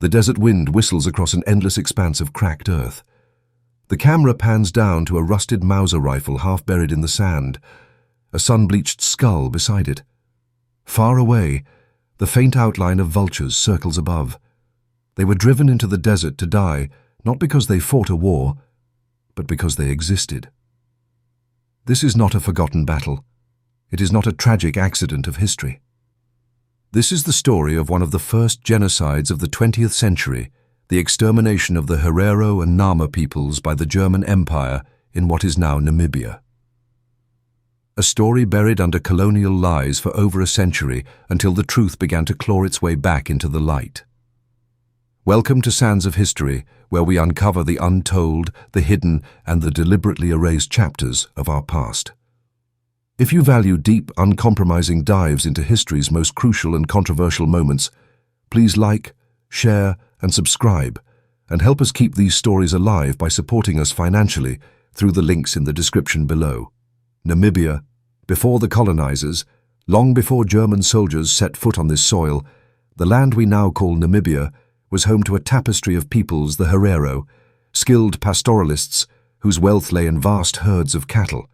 The desert wind whistles across an endless expanse of cracked earth. The camera pans down to a rusted Mauser rifle half buried in the sand, a sun-bleached skull beside it. Far away, the faint outline of vultures circles above. They were driven into the desert to die, not because they fought a war, but because they existed. This is not a forgotten battle. It is not a tragic accident of history. This is the story of one of the first genocides of the 20th century, the extermination of the Herero and Nama peoples by the German Empire in what is now Namibia. A story buried under colonial lies for over a century until the truth began to claw its way back into the light. Welcome to Sands of History, where we uncover the untold, the hidden, and the deliberately erased chapters of our past. If you value deep, uncompromising dives into history's most crucial and controversial moments, please like, share, and subscribe, and help us keep these stories alive by supporting us financially through the links in the description below. Namibia, before the colonizers, long before German soldiers set foot on this soil, the land we now call Namibia was home to a tapestry of peoples, the Herero, skilled pastoralists whose wealth lay in vast herds of cattle,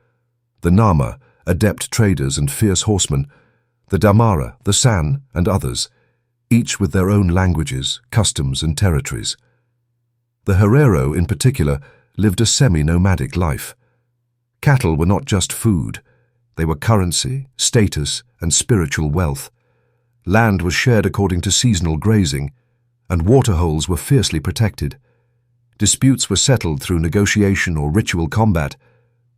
the Nama, adept traders and fierce horsemen, the Damara, the San, and others, each with their own languages, customs, and territories. The Herero, in particular, lived a semi-nomadic life. Cattle were not just food. They were currency, status, and spiritual wealth. Land was shared according to seasonal grazing, and waterholes were fiercely protected. Disputes were settled through negotiation or ritual combat,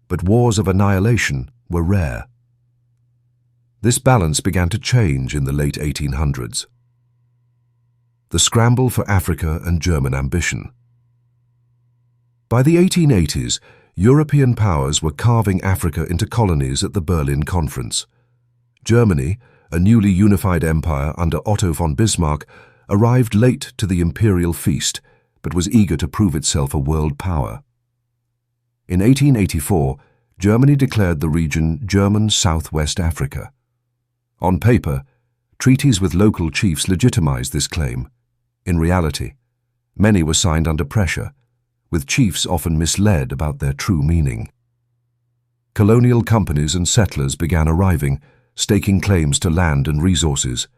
but wars of annihilation were rare. This balance began to change in the late 1800s. The scramble for Africa and German ambition. By the 1880s, European powers were carving Africa into colonies at the Berlin Conference. Germany, a newly unified empire under Otto von Bismarck, arrived late to the imperial feast, but was eager to prove itself a world power. In 1884, Germany declared the region German Southwest Africa. On paper, treaties with local chiefs legitimized this claim. In reality, many were signed under pressure, with chiefs often misled about their true meaning. Colonial companies and settlers began arriving, staking claims to land and resources.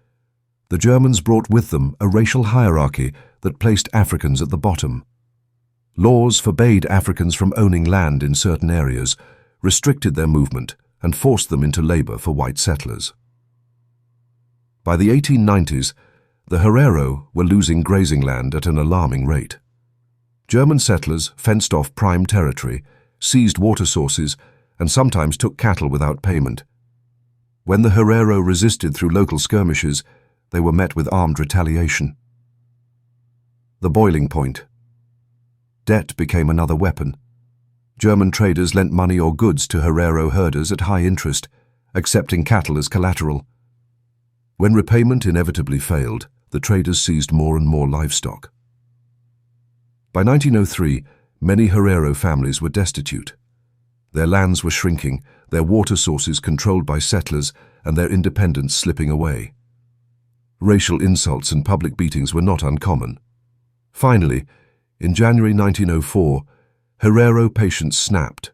The Germans brought with them a racial hierarchy that placed Africans at the bottom. Laws forbade Africans from owning land in certain areas, restricted their movement, and forced them into labor for white settlers. By the 1890s, the Herero were losing grazing land at an alarming rate. German settlers fenced off prime territory, seized water sources, and sometimes took cattle without payment. When the Herero resisted through local skirmishes, they were met with armed retaliation. The boiling point. Debt became another weapon. German traders lent money or goods to Herero herders at high interest, accepting cattle as collateral. When repayment inevitably failed, the traders seized more and more livestock. By 1903, many Herero families were destitute. Their lands were shrinking, their water sources controlled by settlers, and their independence slipping away. Racial insults and public beatings were not uncommon. Finally, in January 1904, Herero patience snapped.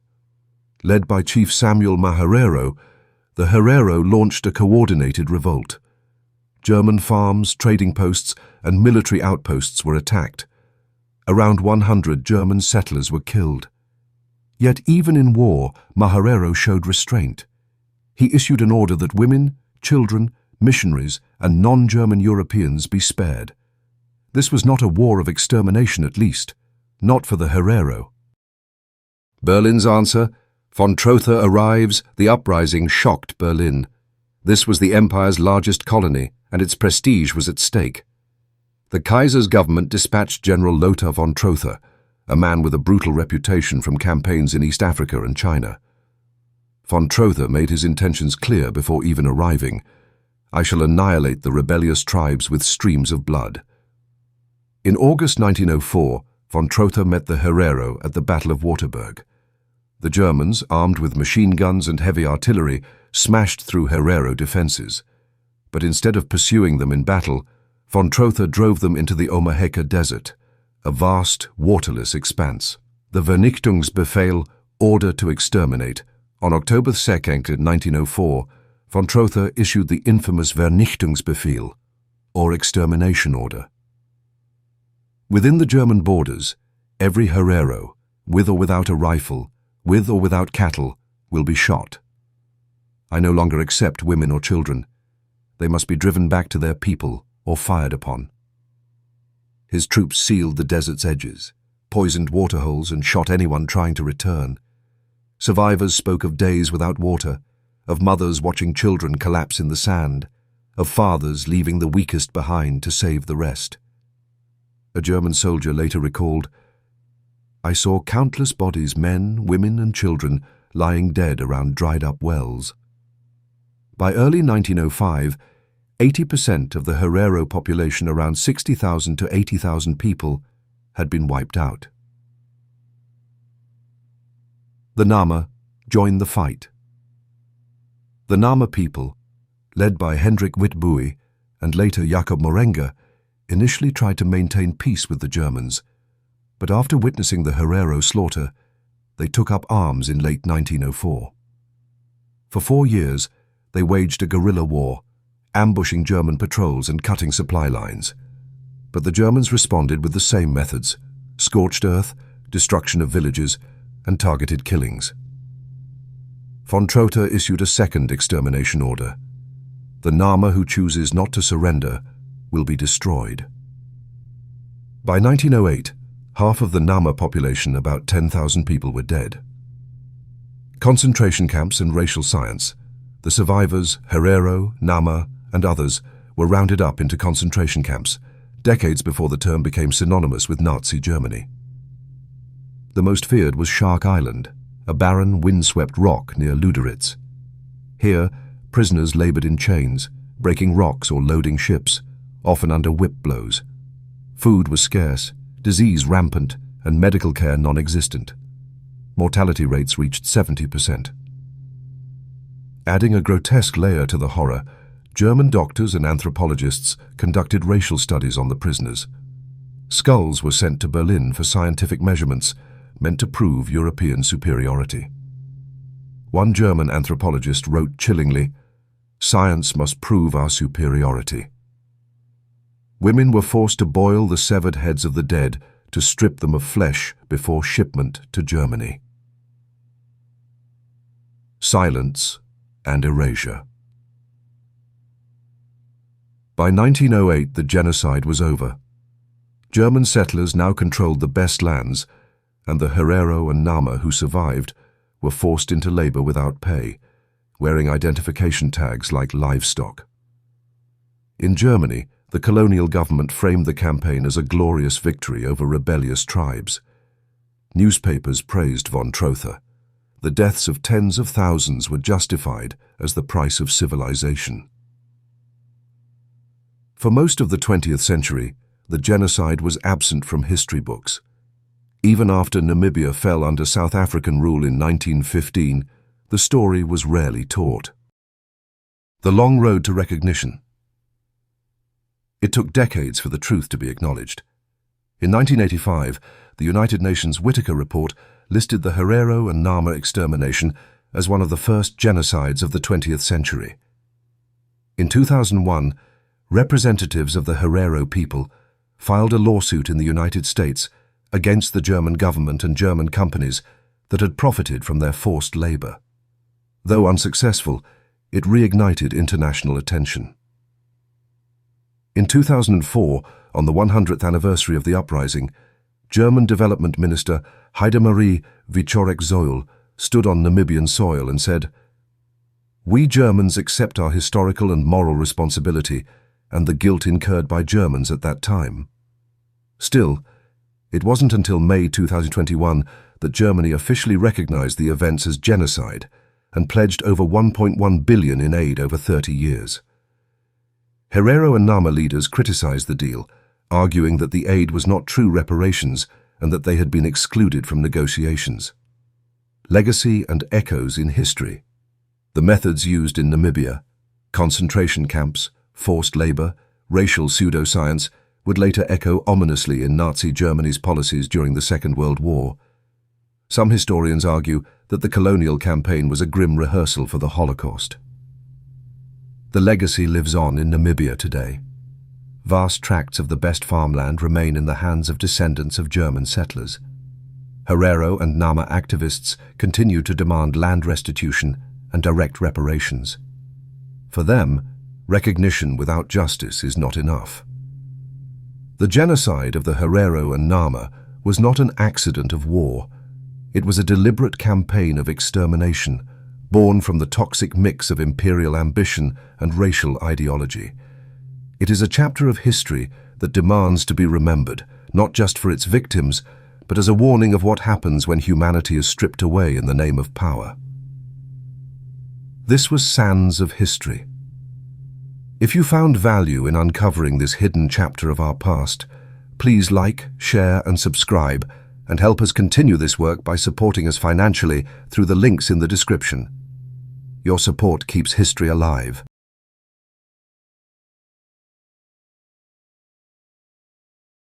Led by Chief Samuel Maherero, the Herero launched a coordinated revolt. German farms, trading posts, and military outposts were attacked. Around 100 German settlers were killed. Yet even in war, Maherero showed restraint. He issued an order that women, children, missionaries, and non-German Europeans be spared. This was not a war of extermination, at least, not for the Herero. Berlin's answer: von Trotha arrives. The uprising shocked Berlin. This was the empire's largest colony, and its prestige was at stake. The Kaiser's government dispatched General Lothar von Trotha, a man with a brutal reputation from campaigns in East Africa and China. Von Trotha made his intentions clear before even arriving. I shall annihilate the rebellious tribes with streams of blood. In August 1904, von Trotha met the Herero at the Battle of Waterberg. The Germans, armed with machine guns and heavy artillery, smashed through Herero defenses. But instead of pursuing them in battle, Von Trotha drove them into the Omaheke desert, a vast, waterless expanse. The Vernichtungsbefehl, order to exterminate. On October 2nd, 1904, von Trotha issued the infamous Vernichtungsbefehl, or extermination order. Within the German borders, every Herero, with or without a rifle, with or without cattle, will be shot. I no longer accept women or children. They must be driven back to their people or fired upon. His troops sealed the desert's edges, poisoned waterholes, and shot anyone trying to return. Survivors spoke of days without water, of mothers watching children collapse in the sand, of fathers leaving the weakest behind to save the rest. A German soldier later recalled, "I saw countless bodies, men, women, and children, lying dead around dried-up wells." By early 1905, 80% of the Herero population, around 60,000 to 80,000 people, had been wiped out. The Nama joined the fight. The Nama people, led by Hendrik Witbooi and later Jacob Morenga, initially tried to maintain peace with the Germans, but after witnessing the Herero slaughter, they took up arms in late 1904. For 4 years, they waged a guerrilla war, ambushing German patrols and cutting supply lines. But the Germans responded with the same methods: scorched earth, destruction of villages, and targeted killings. Von Trotha issued a second extermination order. The Nama who chooses not to surrender will be destroyed. By 1908, half of the Nama population, about 10,000 people, were dead. Concentration camps and racial science. The survivors, Herero, Nama, and others, were rounded up into concentration camps, decades before the term became synonymous with Nazi Germany. The most feared was Shark Island, a barren, windswept rock near Luderitz. Here, prisoners labored in chains, breaking rocks or loading ships, often under whip blows. Food was scarce, disease rampant, and medical care non-existent. Mortality rates reached 70%. Adding a grotesque layer to the horror, German doctors and anthropologists conducted racial studies on the prisoners. Skulls were sent to Berlin for scientific measurements, meant to prove European superiority. One German anthropologist wrote chillingly, "Science must prove our superiority." Women were forced to boil the severed heads of the dead to strip them of flesh before shipment to Germany. Silence and erasure. By 1908, the genocide was over. German settlers now controlled the best lands, and the Herero and Nama who survived were forced into labor without pay, wearing identification tags like livestock. In Germany, the colonial government framed the campaign as a glorious victory over rebellious tribes. Newspapers praised von Trotha. The deaths of tens of thousands were justified as the price of civilization. For most of the 20th century, the genocide was absent from history books. Even after Namibia fell under South African rule in 1915, the story was rarely taught. The long road to recognition. It took decades for the truth to be acknowledged. In 1985, the United Nations Whitaker Report listed the Herero and Nama extermination as one of the first genocides of the 20th century. In 2001, representatives of the Herero people filed a lawsuit in the United States against the German government and German companies that had profited from their forced labor. Though unsuccessful, it reignited international attention. In 2004, on the 100th anniversary of the uprising, German Development Minister Heidemarie Wieczorek-Zoel stood on Namibian soil and said, "We Germans accept our historical and moral responsibility and the guilt incurred by Germans at that time." Still, it wasn't until May 2021 that Germany officially recognized the events as genocide and pledged over 1.1 billion in aid over 30 years. Herero and Nama leaders criticized the deal, arguing that the aid was not true reparations and that they had been excluded from negotiations. Legacy and echoes in history. The methods used in Namibia, concentration camps, forced labor, racial pseudoscience, would later echo ominously in Nazi Germany's policies during the Second World War. Some historians argue that the colonial campaign was a grim rehearsal for the Holocaust. The legacy lives on in Namibia today. Vast tracts of the best farmland remain in the hands of descendants of German settlers. Herero and Nama activists continue to demand land restitution and direct reparations. For them, recognition without justice is not enough. The genocide of the Herero and Nama was not an accident of war. It was a deliberate campaign of extermination, born from the toxic mix of imperial ambition and racial ideology. It is a chapter of history that demands to be remembered, not just for its victims, but as a warning of what happens when humanity is stripped away in the name of power. This was Sands of History. If you found value in uncovering this hidden chapter of our past, please like, share, and subscribe, and help us continue this work by supporting us financially through the links in the description. Your support keeps history alive.